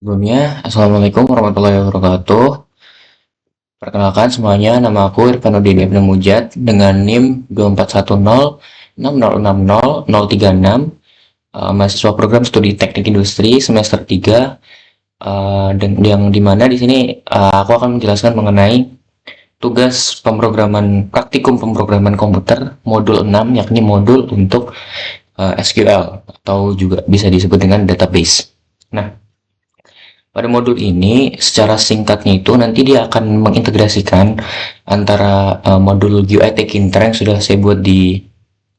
Sebelumnya, Assalamualaikum warahmatullahi wabarakatuh. Perkenalkan semuanya, nama aku Irfanuddin Ibnu Mujad dengan NIM 2410606036, mahasiswa program studi Teknik Industri semester 3, dan yang dimana di sini aku akan menjelaskan mengenai tugas praktikum pemrograman komputer modul 6, yakni modul untuk SQL atau juga bisa disebut dengan database. Nah, pada modul ini, secara singkatnya itu nanti dia akan mengintegrasikan antara modul UI Tekinter yang sudah saya buat di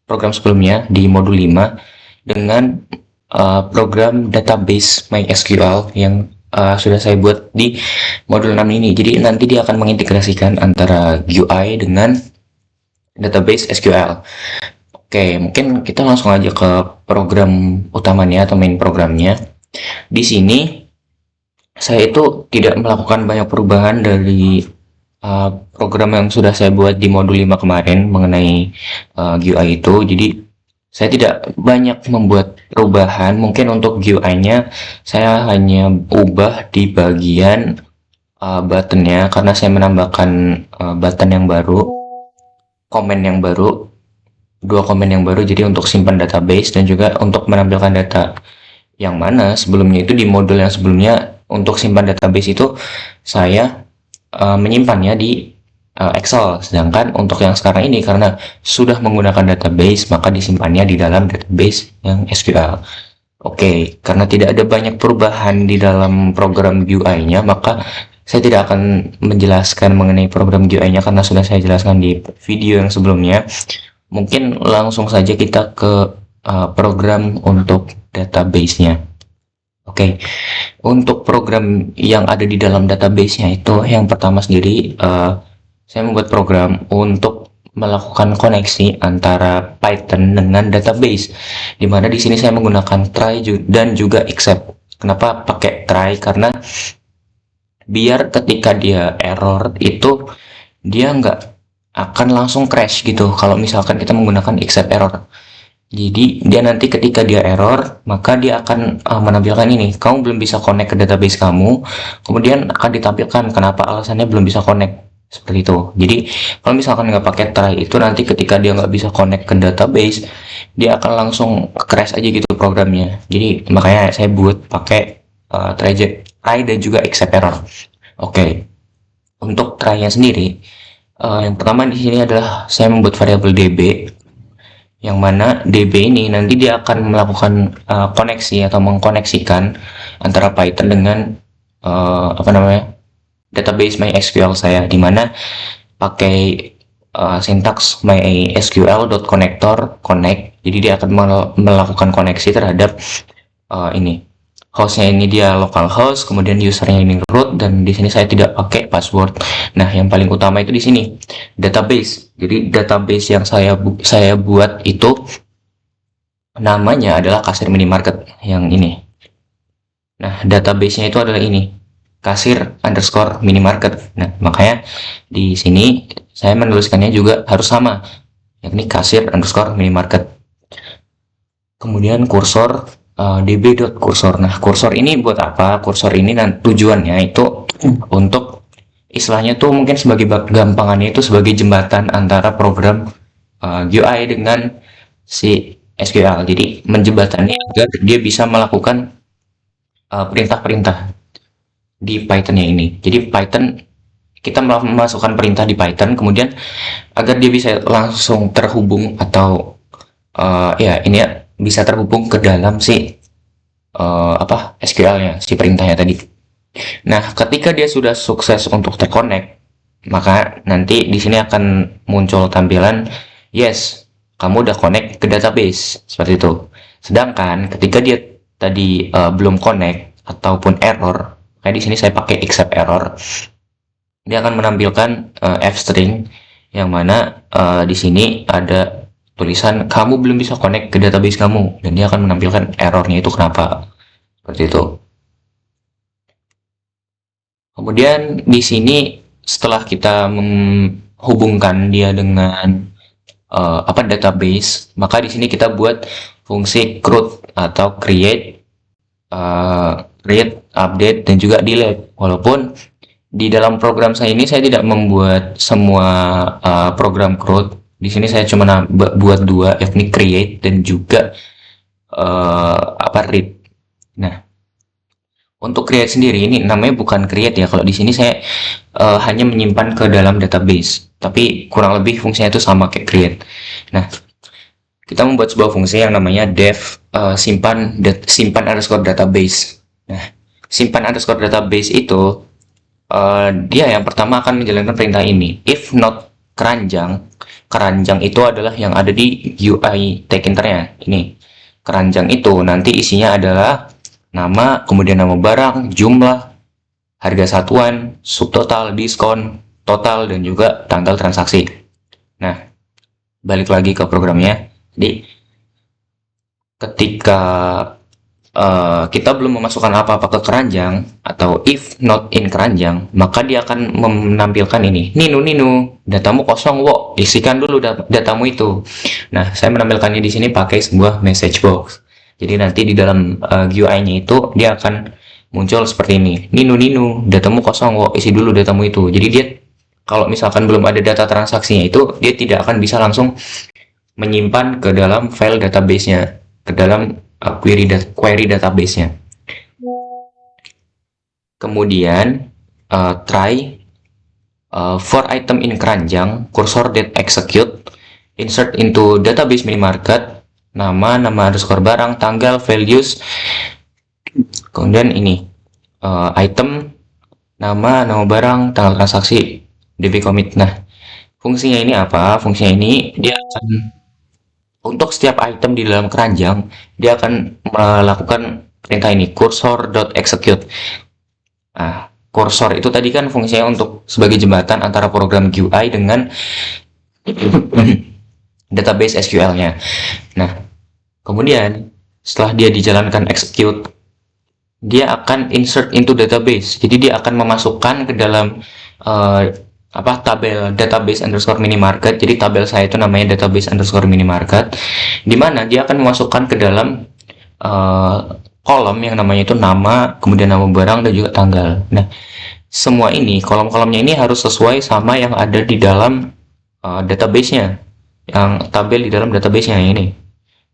program sebelumnya di modul 5 dengan program database MySQL yang sudah saya buat di modul 6 ini. Jadi nanti dia akan mengintegrasikan antara UI dengan database SQL. Oke, mungkin kita langsung aja ke program utamanya atau main programnya. Di sini saya itu tidak melakukan banyak perubahan dari program yang sudah saya buat di modul 5 kemarin mengenai GUI itu. Jadi saya tidak banyak membuat perubahan. Mungkin untuk GUI-nya saya hanya ubah di bagian button-nya karena saya menambahkan button yang baru, komen yang baru, dua komen yang baru. Jadi untuk simpan database dan juga untuk menampilkan data yang mana sebelumnya itu di modul yang sebelumnya untuk simpan database itu saya menyimpannya di Excel, sedangkan untuk yang sekarang ini karena sudah menggunakan database maka disimpannya di dalam database yang SQL. Oke, karena tidak ada banyak perubahan di dalam program GUI-nya maka saya tidak akan menjelaskan mengenai program GUI-nya karena sudah saya jelaskan di video yang sebelumnya. Mungkin langsung saja kita ke program untuk database-nya. Oke, untuk program yang ada di dalam database-nya itu yang pertama sendiri saya membuat program untuk melakukan koneksi antara Python dengan database. Dimana di sini saya menggunakan try dan juga except. Kenapa pakai try? Karena biar ketika dia error itu dia nggak akan langsung crash gitu kalau misalkan kita menggunakan except error. Jadi dia nanti ketika dia error maka dia akan menampilkan ini, kamu belum bisa connect ke database kamu, kemudian akan ditampilkan kenapa alasannya belum bisa connect seperti itu. Jadi kalau misalkan nggak pakai try itu nanti ketika dia nggak bisa connect ke database dia akan langsung crash aja gitu programnya. Jadi makanya saya buat pakai try dan juga except error. Oke, untuk try-nya sendiri yang pertama di sini adalah saya membuat variabel db yang mana DB ini nanti dia akan melakukan koneksi atau mengkoneksikan antara Python dengan database MySQL saya, di mana pakai sintaks MySQL.connector connect. Jadi dia akan melakukan koneksi terhadap ini hostnya ini dia localhost, kemudian usernya ini root, dan di sini saya tidak pakai password. Nah, yang paling utama itu di sini database. Jadi database yang saya buat itu namanya adalah kasir minimarket yang ini. Nah, database-nya itu adalah ini kasir underscore minimarket. Nah, makanya di sini saya menuliskannya juga harus sama, yakni kasir underscore minimarket. Kemudian kursor db.cursor. Nah, kursor ini buat apa? Kursor ini tujuannya itu untuk istilahnya tuh mungkin sebagai gampangannya itu sebagai jembatan antara program GUI dengan si SQL. Jadi menjembatani agar dia bisa melakukan perintah-perintah di Python-nya ini. Jadi Python kita memasukkan perintah di Python, kemudian agar dia bisa langsung terhubung atau ya ini ya bisa terhubung ke dalam si SQL-nya, si perintahnya tadi. Nah, ketika dia sudah sukses untuk terkonek, maka nanti di sini akan muncul tampilan yes, kamu udah connect ke database seperti itu. Sedangkan ketika dia tadi belum connect ataupun error, kayak di sini saya pakai except error, dia akan menampilkan f-string yang mana di sini ada tulisan kamu belum bisa connect ke database kamu, dan dia akan menampilkan errornya itu kenapa seperti itu. Kemudian di sini setelah kita menghubungkan dia dengan database, maka di sini kita buat fungsi CRUD atau read, update, dan juga delete. Walaupun di dalam program saya ini saya tidak membuat semua program CRUD. Di sini saya cuma buat dua, yakni create dan juga read. Nah, untuk create sendiri ini namanya bukan create ya. Kalau di sini saya hanya menyimpan ke dalam database, tapi kurang lebih fungsinya itu sama kayak create. Nah, kita membuat sebuah fungsi yang namanya def simpan underscore database. Nah, simpan underscore database itu dia yang pertama akan menjalankan perintah ini. If not keranjang, keranjang itu adalah yang ada di UI Tkinternya. Ini keranjang itu nanti isinya adalah nama, kemudian nama barang, jumlah, harga satuan, subtotal, diskon, total, dan juga tanggal transaksi. Nah, balik lagi ke programnya. Jadi, ketika kita belum memasukkan apa-apa ke keranjang, atau if not in keranjang, maka dia akan menampilkan ini. Ninu, datamu kosong, wo. Isikan dulu datamu itu. Nah, saya menampilkannya di sini pakai sebuah message box. Jadi nanti di dalam GUI-nya itu dia akan muncul seperti ini. Ninu, datamu kosong, wo. Isi dulu datamu itu. Jadi dia kalau misalkan belum ada data transaksinya itu, dia tidak akan bisa langsung menyimpan ke dalam file database-nya, ke dalam query database-nya. Kemudian try for item in keranjang, cursor dot execute, insert into database minimarket, nama underscore barang, tanggal, values, kemudian ini item, nama barang, tanggal transaksi, db commit. Nah, fungsinya ini apa? Fungsinya ini dia akan untuk setiap item di dalam keranjang, dia akan melakukan perintah ini, cursor.execute. Nah, cursor itu tadi kan fungsinya untuk sebagai jembatan antara program GUI dengan database SQL-nya. Nah, kemudian setelah dia dijalankan execute, dia akan insert into database. Jadi dia akan memasukkan ke dalam tabel database underscore minimarket. Jadi tabel saya itu namanya database underscore minimarket, di mana dia akan memasukkan ke dalam kolom yang namanya itu nama, kemudian nama barang, dan juga tanggal. Nah, semua ini kolom-kolomnya ini harus sesuai sama yang ada di dalam database-nya, yang tabel di dalam database-nya ini.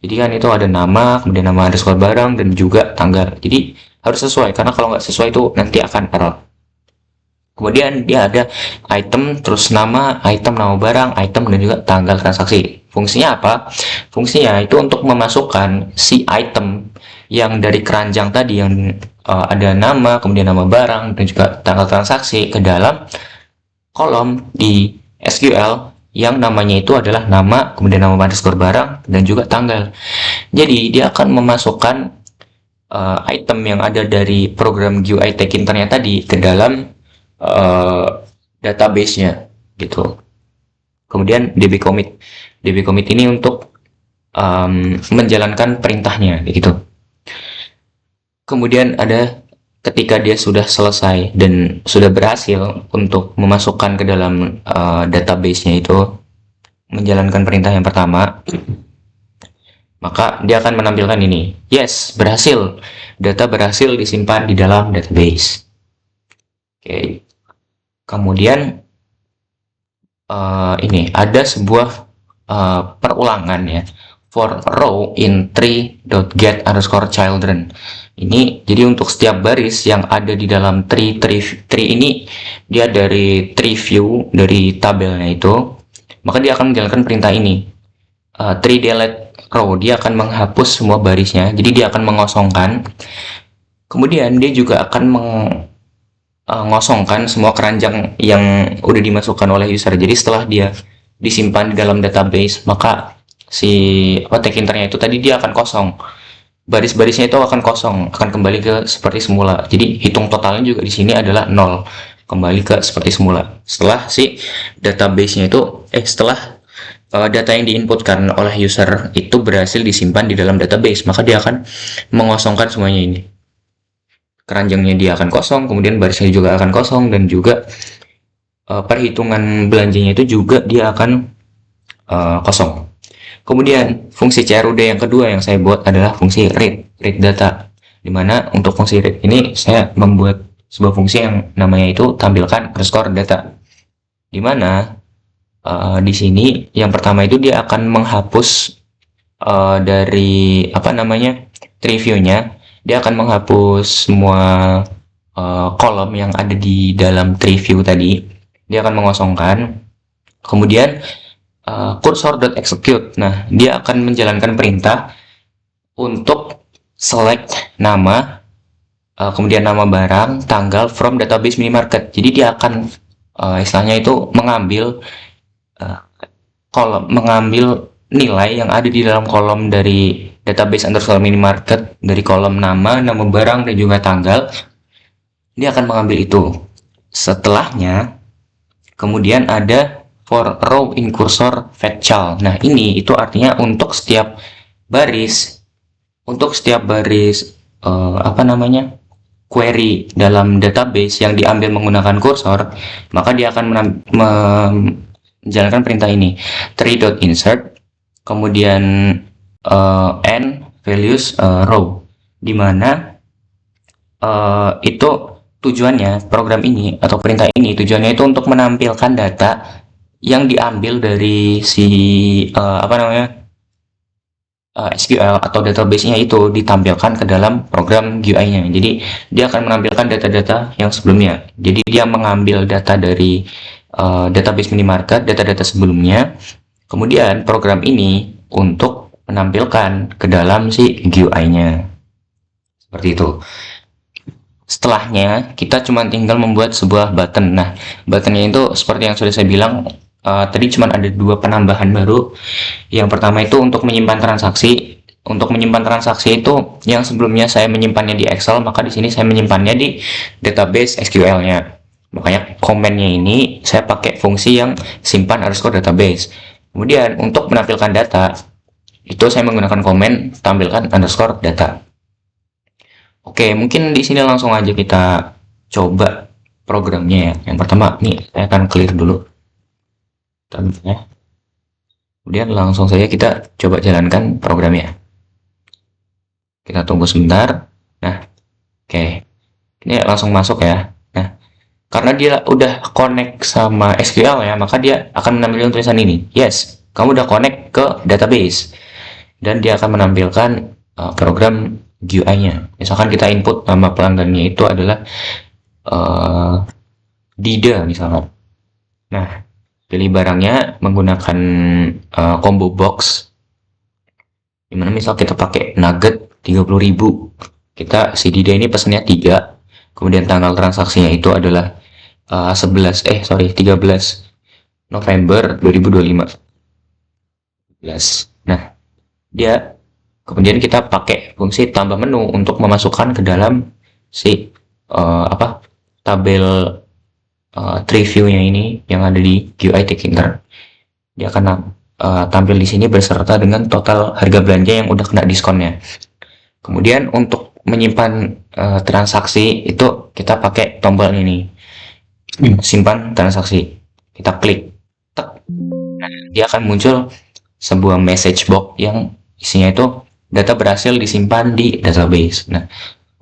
Jadi kan itu ada nama, kemudian nama underscore barang, dan juga tanggal. Jadi harus sesuai, karena kalau nggak sesuai itu nanti akan error. Kemudian dia ada item, terus nama, item, nama barang, item, dan juga tanggal transaksi. Fungsinya apa? Fungsinya itu untuk memasukkan si item yang dari keranjang tadi, yang ada nama, kemudian nama barang, dan juga tanggal transaksi ke dalam kolom di SQL yang namanya itu adalah nama, kemudian nama underscore barang, dan juga tanggal. Jadi dia akan memasukkan item yang ada dari program GUI Tkinternya tadi ke dalam database-nya gitu. Kemudian db commit ini untuk menjalankan perintahnya gitu. Kemudian ada ketika dia sudah selesai dan sudah berhasil untuk memasukkan ke dalam database-nya itu, menjalankan perintah yang pertama, maka dia akan menampilkan ini, yes, berhasil, data berhasil disimpan di dalam database. Oke. Kemudian ini ada sebuah perulangan ya, for row in tree.get_children. Ini jadi untuk setiap baris yang ada di dalam tree ini, dia dari tree view, dari tabelnya itu, maka dia akan menjalankan perintah ini, tree delete row. Dia akan menghapus semua barisnya, jadi dia akan mengosongkan. Kemudian dia juga akan mengosongkan semua keranjang yang udah dimasukkan oleh user. Jadi setelah dia disimpan di dalam database, maka si Tkinternya itu tadi dia akan kosong. Baris-barisnya itu akan kosong, akan kembali ke seperti semula. Jadi hitung totalnya juga di sini adalah 0, kembali ke seperti semula. Setelah si database-nya itu setelah data yang diinputkan oleh user itu berhasil disimpan di dalam database, maka dia akan mengosongkan semuanya ini. Keranjangnya dia akan kosong, kemudian barisnya juga akan kosong, dan juga perhitungan belanjanya itu juga dia akan kosong. Kemudian fungsi CRUD yang kedua yang saya buat adalah fungsi read data. Dimana untuk fungsi read ini saya membuat sebuah fungsi yang namanya itu tampilkan underscore data. Dimana di sini yang pertama itu dia akan menghapus dari apa namanya tree view-nya, dia akan menghapus semua kolom yang ada di dalam tree view tadi, dia akan mengosongkan. Kemudian cursor.execute, nah dia akan menjalankan perintah untuk select nama, kemudian nama barang, tanggal from database minimarket. Jadi dia akan istilahnya itu mengambil mengambil nilai yang ada di dalam kolom dari database underscore minimarket, dari kolom nama barang, dan juga tanggal. Dia akan mengambil itu. Setelahnya, kemudian ada for row in cursor fetch child. Nah, ini itu artinya untuk setiap baris, apa namanya, query dalam database yang diambil menggunakan kursor, maka dia akan menjalankan perintah ini, tree.insert, kemudian n values row, dimana itu tujuannya, program ini atau perintah ini tujuannya itu untuk menampilkan data yang diambil dari si apa namanya SQL atau database-nya itu ditampilkan ke dalam program GUI-nya. Jadi dia akan menampilkan data-data yang sebelumnya. Jadi dia mengambil data dari database minimarket, data-data sebelumnya, kemudian program ini untuk menampilkan ke dalam si GUI-nya. Seperti itu. Setelahnya, kita cuma tinggal membuat sebuah button. Nah, buttonnya itu seperti yang sudah saya bilang, tadi cuma ada 2 penambahan baru. Yang pertama itu untuk menyimpan transaksi. Untuk menyimpan transaksi itu yang sebelumnya saya menyimpannya di Excel, maka di sini saya menyimpannya di database SQL-nya. Makanya komennya ini saya pakai fungsi yang simpan underscore database. Kemudian untuk menampilkan data, itu saya menggunakan komen tampilkan underscore data. Oke, mungkin di sini langsung aja kita coba programnya ya. Yang pertama, nih saya akan clear dulu. Ya. Kemudian langsung saja kita coba jalankan programnya. Kita tunggu sebentar. Nah, oke. Ini langsung masuk ya. Nah, karena dia udah connect sama SQL ya, maka dia akan menampilkan tulisan ini. Yes, kamu udah connect ke database. Dan dia akan menampilkan program GUI-nya. Misalkan kita input nama pelanggannya itu adalah Dida misalnya. Nah, pilih barangnya menggunakan combo box. Dimana misal kita pakai nugget 30.000. Kita si Dida ini pesannya 3. Kemudian tanggal transaksinya itu adalah 13 November 2025. Nah, dia kemudian kita pakai fungsi tambah menu untuk memasukkan ke dalam si tabel tree view-nya ini yang ada di GUI Tkinter. Dia akan tampil di sini beserta dengan total harga belanja yang udah kena diskonnya. Kemudian untuk menyimpan transaksi itu kita pakai tombol ini, simpan transaksi. Kita klik, nah, dia akan muncul sebuah message box yang isinya itu data berhasil disimpan di database. Nah,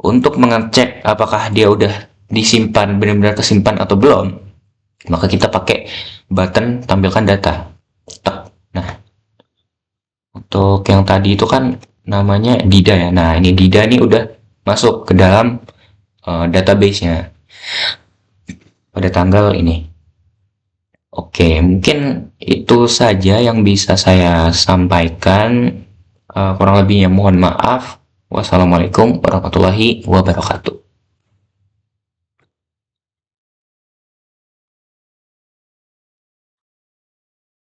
untuk mengecek apakah dia udah disimpan, benar-benar kesimpan atau belum, maka kita pakai button tampilkan data. Nah, untuk yang tadi itu kan namanya Dida ya. Nah, ini Dida ini udah masuk ke dalam database-nya pada tanggal ini. Oke, mungkin itu saja yang bisa saya sampaikan. Kurang lebihnya mohon maaf. Wassalamualaikum warahmatullahi wabarakatuh.